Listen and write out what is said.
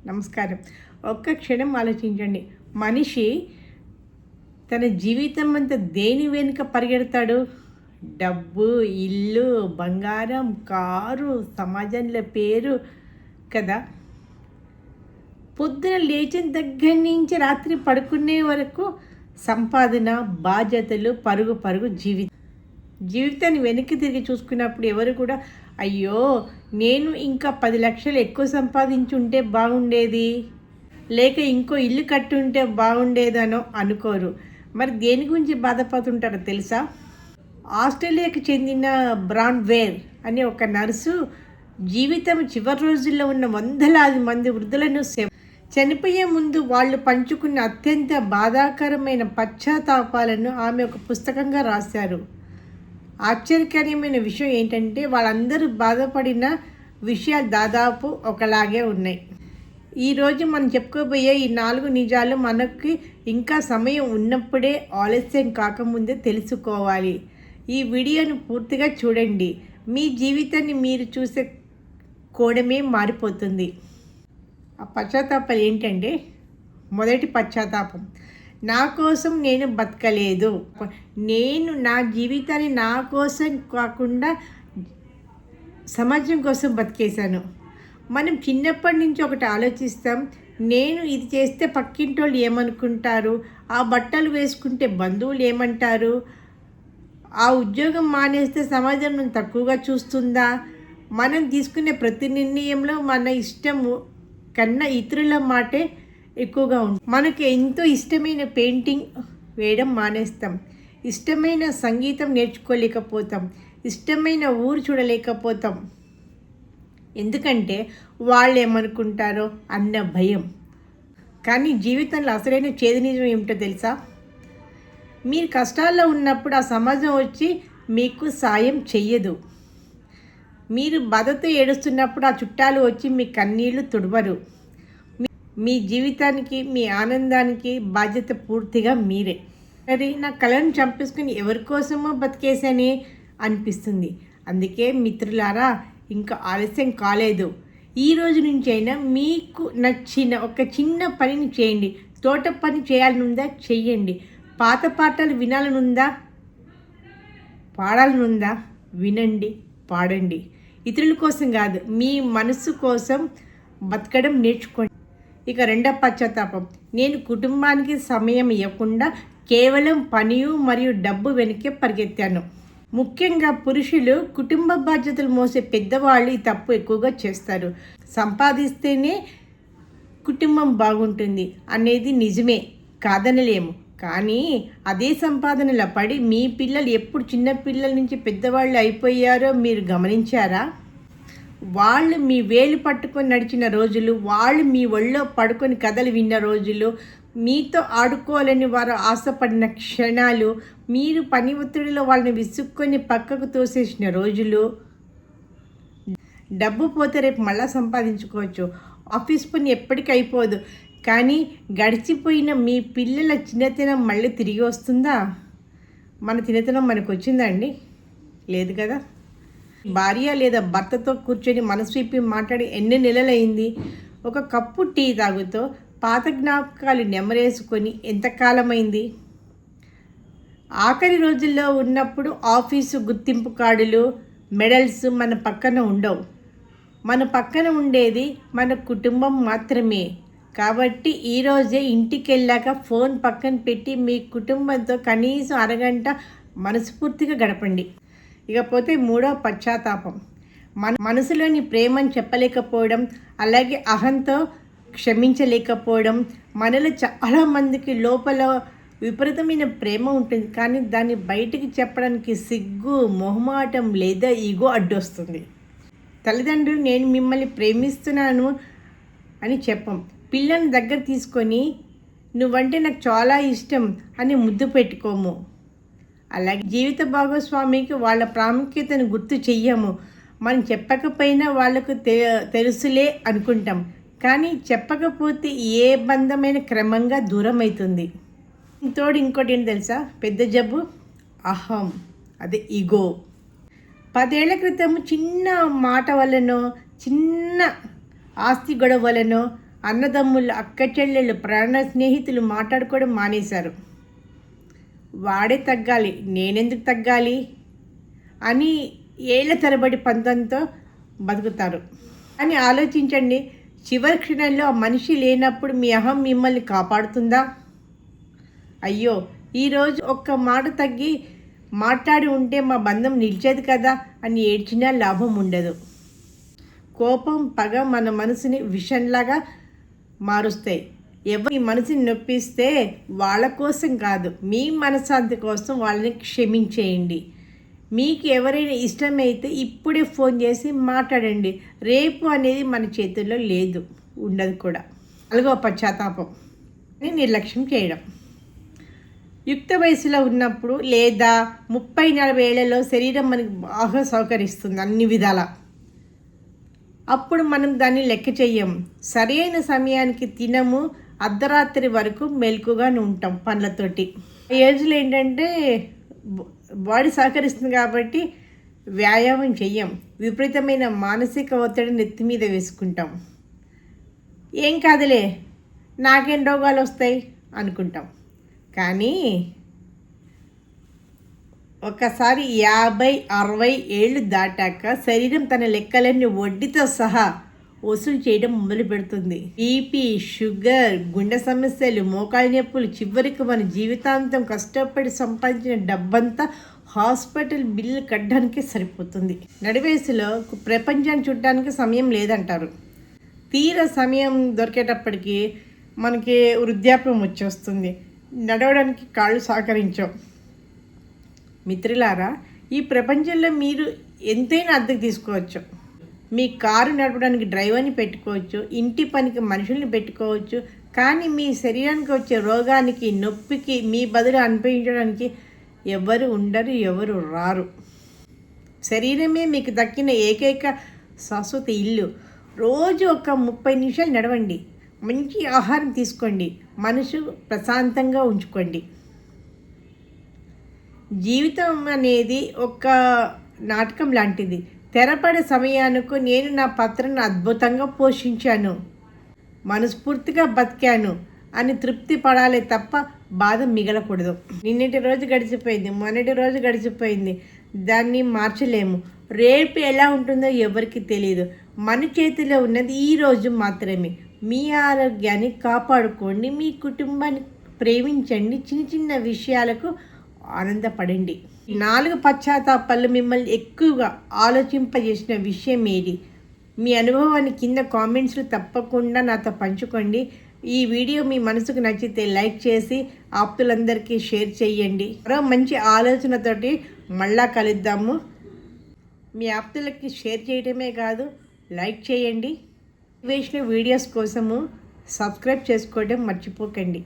నమస్కారం. ఒక్క క్షణం ఆలోచించండి. మనిషి తన జీవితం అంతా దేని వెనుక పరిగెడతాడు? డబ్బు, ఇల్లు, బంగారం, కారు, సమాజంలో పేరు కదా. పొద్దున లేచిన దగ్గర నుంచి రాత్రి పడుకునే వరకు సంపాదన, బాధ్యతలు, పరుగు పరుగు జీవితాన్ని వెనక్కి తిరిగి చూసుకున్నప్పుడు ఎవరు కూడా అయ్యో నేను ఇంకా 10 లక్షలు ఎక్కువ సంపాదించుంటే బాగుండేది, లేక ఇంకో ఇల్లు కట్టుంటే బాగుండేదనో అనుకోరు. మరి దేని గురించి బాధపడుతుంటారో తెలుసా? ఆస్ట్రేలియాకి చెందిన బ్రాండ్వేర్ అనే ఒక నర్సు జీవితం చివరి రోజుల్లో ఉన్న వందలాది మంది వృద్ధులను చనిపోయే ముందు వాళ్ళు పంచుకున్న అత్యంత బాధాకరమైన పశ్చాత్తాపాలను ఆమె ఒక పుస్తకంగా రాశారు. ఆశ్చర్యకరమైన విషయం ఏంటంటే వాళ్ళందరూ బాధపడిన విషయాలు దాదాపు ఒకలాగే ఉన్నాయి. ఈరోజు మనం చెప్పుకోబోయే ఈ 4 నిజాలు మనకి ఇంకా సమయం ఉన్నప్పుడే, ఆలస్యం కాకముందే తెలుసుకోవాలి. ఈ వీడియోను పూర్తిగా చూడండి. మీ జీవితాన్ని మీరు చూసే కోణమే మారిపోతుంది. ఆ పశ్చాత్తాపాలు ఏంటంటే, మొదటి పశ్చాత్తాపం, నా కోసం నేను బతకలేదు. నేను నా జీవితాన్ని నా కోసం కాకుండా సమాజం కోసం బతికేశాను. మనం చిన్నప్పటి నుంచి ఒకటి ఆలోచిస్తాం, నేను ఇది చేస్తే పక్కింటోళ్ళు ఏమనుకుంటారు, ఆ బట్టలు వేసుకుంటే బంధువులు ఏమంటారు, ఆ ఉద్యోగం మానేస్తే సమాజం నన్ను తక్కువగా చూస్తుందా. మనం తీసుకునే ప్రతి నిర్ణయంలో మన ఇష్టము కన్నా ఇతరుల మాటే ఎక్కువగా ఉంటుంది. మనకు ఎంతో ఇష్టమైన పెయింటింగ్ వేయడం మానేస్తాం, ఇష్టమైన సంగీతం నేర్చుకోలేకపోతాం, ఇష్టమైన ఊరు చూడలేకపోతాం. ఎందుకంటే వాళ్ళు ఏమనుకుంటారో అన్న భయం. కానీ జీవితంలో అసలైన చేదు నిజం ఏమిటో తెలుసా? మీరు కష్టాల్లో ఉన్నప్పుడు ఆ సమాజం వచ్చి మీకు సాయం చెయ్యదు. మీరు బాధతో ఏడుస్తున్నప్పుడు ఆ చుట్టాలు వచ్చి మీ కన్నీళ్లు తుడవరు. మీ జీవితానికి, మీ ఆనందానికి బాధ్యత పూర్తిగా మీరే. మరి నా కళను చంపేసుకుని ఎవరి కోసమో బతికేసని అనిపిస్తుంది. అందుకే మిత్రులారా, ఇంకా ఆలస్యం కాలేదు. ఈ రోజు నుంచైనా మీకు నచ్చిన ఒక చిన్న పనిని చేయండి. తోట పని చేయాలనుందా చెయ్యండి. పాత పాటలు వినాలనుందా, పాడాలనుందా వినండి, పాడండి. ఇతరుల కోసం కాదు, మీ మనసు కోసం బతకడం నేర్చుకోండి. ఇక రెండవ పశ్చాత్తాపం, నేను కుటుంబానికి సమయం ఇవ్వకుండా కేవలం పని మరియు డబ్బు వెనకే పరిగెత్తాను. ముఖ్యంగా పురుషులు కుటుంబ బాధ్యతలు మోసే పెద్దవాళ్ళు ఈ తప్పు ఎక్కువగా చేస్తారు. సంపాదిస్తేనే కుటుంబం బాగుంటుంది అనేది నిజమే, కాదనలేము. కానీ అదే సంపాదనలో పడి మీ పిల్లలు ఎప్పుడు చిన్న పిల్లల నుంచి పెద్దవాళ్ళు అయిపోయారో మీరు గమనించారా? వాళ్ళు మీ వేలు పట్టుకొని నడిచిన రోజులు, వాళ్ళు మీ ఒళ్ళో పడుకొని కథలు విన్న రోజులు, మీతో ఆడుకోవాలని వారు ఆశపడిన క్షణాలు, మీరు పని ఒత్తిడిలో వాళ్ళని విసుక్కొని పక్కకు తోసేసిన రోజులు. డబ్బు పోతే రేపు మళ్ళీ సంపాదించుకోవచ్చు, ఆఫీస్ పని ఎప్పటికీ అయిపోదు. కానీ గడిచిపోయిన మీ పిల్లల చిన్నతనం మళ్ళీ తిరిగి వస్తుందా? మన చిన్నతనం మనకు వచ్చిందా అండి? లేదు కదా. భార్య లేదా భర్తతో కూర్చొని మనసు విప్పి మాట్లాడి ఎన్ని నెలలైంది? ఒక కప్పు టీ తాగుతూ పాత జ్ఞాపకాలు నెమరేసుకొని ఎంతకాలమైంది? ఆఖరి రోజుల్లో ఉన్నప్పుడు ఆఫీసు గుర్తింపు కార్డులు, మెడల్స్ మన పక్కన ఉండవు. మన పక్కన ఉండేది మన కుటుంబం మాత్రమే. కాబట్టి ఈరోజే ఇంటికి వెళ్ళాక ఫోన్ పక్కన పెట్టి మీ కుటుంబంతో కనీసం అరగంట మనస్ఫూర్తిగా గడపండి. ఇకపోతే మూడవ పశ్చాత్తాపం, మన మనసులోని ప్రేమను చెప్పలేకపోవడం, అలాగే అహంతో క్షమించలేకపోవడం. మనలో చాలామందికి లోపల విపరీతమైన ప్రేమ ఉంటుంది, కానీ దాన్ని బయటికి చెప్పడానికి సిగ్గు, మొహమాటం లేదా ఈగో అడ్డొస్తుంది. తల్లిదండ్రులు నేను మిమ్మల్ని ప్రేమిస్తున్నాను అని చెప్పం. పిల్లల్ని దగ్గర తీసుకొని నువ్వంటే నాకు చాలా ఇష్టం అని ముద్దు పెట్టుకోము. అలాగే జీవిత భాగస్వామికి వాళ్ళ ప్రాముఖ్యతను గుర్తు చెయ్యము. మనం చెప్పకపోయినా వాళ్ళకు తెలుసులే అనుకుంటాం, కానీ చెప్పకపోతే ఏ బంధమైన క్రమంగా దూరం అవుతుంది. తోడు ఇంకోటి ఏంటి తెలుసా? పెద్ద జబ్బు అహం, అదే ఈగో. 10 ఏళ్ల క్రితం చిన్న మాట వల్లనో, చిన్న ఆస్తి గొడవ వల్లనో అన్నదమ్ములు, అక్క చెల్లెళ్ళు, ప్రాణ స్నేహితులు మాట్లాడుకోవడం మానేశారు. వాడే తగ్గాలి, నేనెందుకు తగ్గాలి అని ఏళ్ల తరబడి పంతంతో బతుకుతారు. అని ఆలోచించండి, చివరి క్షణంలో ఆ మనిషి లేనప్పుడు మీ అహం మిమ్మల్ని కాపాడుతుందా? అయ్యో, ఈరోజు ఒక్క మాట తగ్గి మాట్లాడి ఉంటే మా బంధం నిలిచేది కదా అని ఏడ్చినా లాభం ఉండదు. కోపం, పగ మన మనసుని విషంలాగా మారుస్తాయి. ఎవరి మనసుని నొప్పిస్తే వాళ్ళ కోసం కాదు, మీ మనశ్శాంతి కోసం వాళ్ళని క్షమించేయండి. మీకు ఎవరైనా ఇష్టమైతే ఇప్పుడే ఫోన్ చేసి మాట్లాడండి. రేపు అనేది మన చేతుల్లో లేదు, ఉండదు కూడా. 4వ పశ్చాత్తాపం, నిర్లక్ష్యం చేయడం. యుక్త వయసులో ఉన్నప్పుడు లేదా 30-40 ఏళ్లలో శరీరం మనకు బాగా సహకరిస్తుంది అన్ని విధాల. అప్పుడు మనం దాన్ని లెక్క చెయ్యం. సరైన సమయానికి తినము, అర్ధరాత్రి వరకు మెలకుగా ఉంటాం పనులతోటి. ఏజ్లో ఏంటంటే బాడీ సహకరిస్తుంది కాబట్టి వ్యాయామం చెయ్యం. విపరీతమైన మానసిక ఒత్తిడిని నెత్తి మీద వేసుకుంటాం. ఏం కాదులే, నాకేం రోగాలు వస్తాయి అనుకుంటాం. కానీ ఒకసారి 50-60 ఏళ్ళు దాటాక శరీరం తన లెక్కలన్నీ వడ్డీతో సహా వసూలు చేయడం మొదలు పెడుతుంది. బీపీ, షుగర్, గుండె సమస్యలు, మోకాళ్ళ నొప్పులు, చివరికి మన జీవితాంతం కష్టపడి సంపాదించిన డబ్బంతా హాస్పిటల్ బిల్లు కట్టడానికే సరిపోతుంది. నడివయసులో ప్రపంచాన్ని చూడడానికి సమయం లేదంటారు. తీర సమయం దొరికేటప్పటికి మనకి వృద్ధాప్యం వచ్చేస్తుంది. నడవడానికి కాళ్ళు సహకరించవు. మిత్రులారా, ఈ ప్రపంచంలో మీరు ఎంతైనా అద్దెకు తీసుకోవచ్చు. మీ కారు నడపడానికి డ్రైవర్ని పెట్టుకోవచ్చు, ఇంటి పనికి మనుషుల్ని పెట్టుకోవచ్చు. కానీ మీ శరీరానికి వచ్చే రోగానికి, నొప్పికి మీ బదులు అనుభవించడానికి ఎవరు ఉండరు, ఎవరు రారు. శరీరమే మీకు దక్కిన ఏకైక శాశ్వత ఇల్లు. రోజు ఒక 30 నిమిషాలు నడవండి, మంచి ఆహారం తీసుకోండి, మనసు ప్రశాంతంగా ఉంచుకోండి. జీవితం అనేది ఒక నాటకం లాంటిది. తెరపడే సమయానికి నేను నా పాత్రను అద్భుతంగా పోషించాను, మనస్ఫూర్తిగా బతికాను అని తృప్తి పడాలి తప్ప బాధ మిగలకూడదు. నిన్నటి రోజు గడిచిపోయింది, మొన్నటి రోజు గడిచిపోయింది, దాన్ని మార్చలేము. రేపు ఎలా ఉంటుందో ఎవరికి తెలియదు. మన చేతిలో ఉన్నది ఈ రోజు మాత్రమే. మీ ఆరోగ్యాన్ని కాపాడుకోండి, మీ కుటుంబాన్ని ప్రేమించండి, చిన్న చిన్న విషయాలకు ఆనందపడండి. 4 పశ్చాత్తాపాలు మిమ్మల్ని ఎక్కువగా ఆలోచింపజేసిన విషయం ఏది? మీ అనుభవాన్ని కింద కామెంట్స్లో తప్పకుండా నాతో పంచుకోండి. ఈ వీడియో మీ మనసుకు నచ్చితే లైక్ చేసి ఆప్తులందరికీ షేర్ చేయండి. మరో మంచి ఆలోచనతోటి మళ్ళా కలుద్దాము. మీ ఆప్తులకి షేర్ చేయడమే కాదు, లైక్ చేయండి. వేసిన వీడియోస్ కోసము సబ్స్క్రైబ్ చేసుకోవడం మర్చిపోకండి.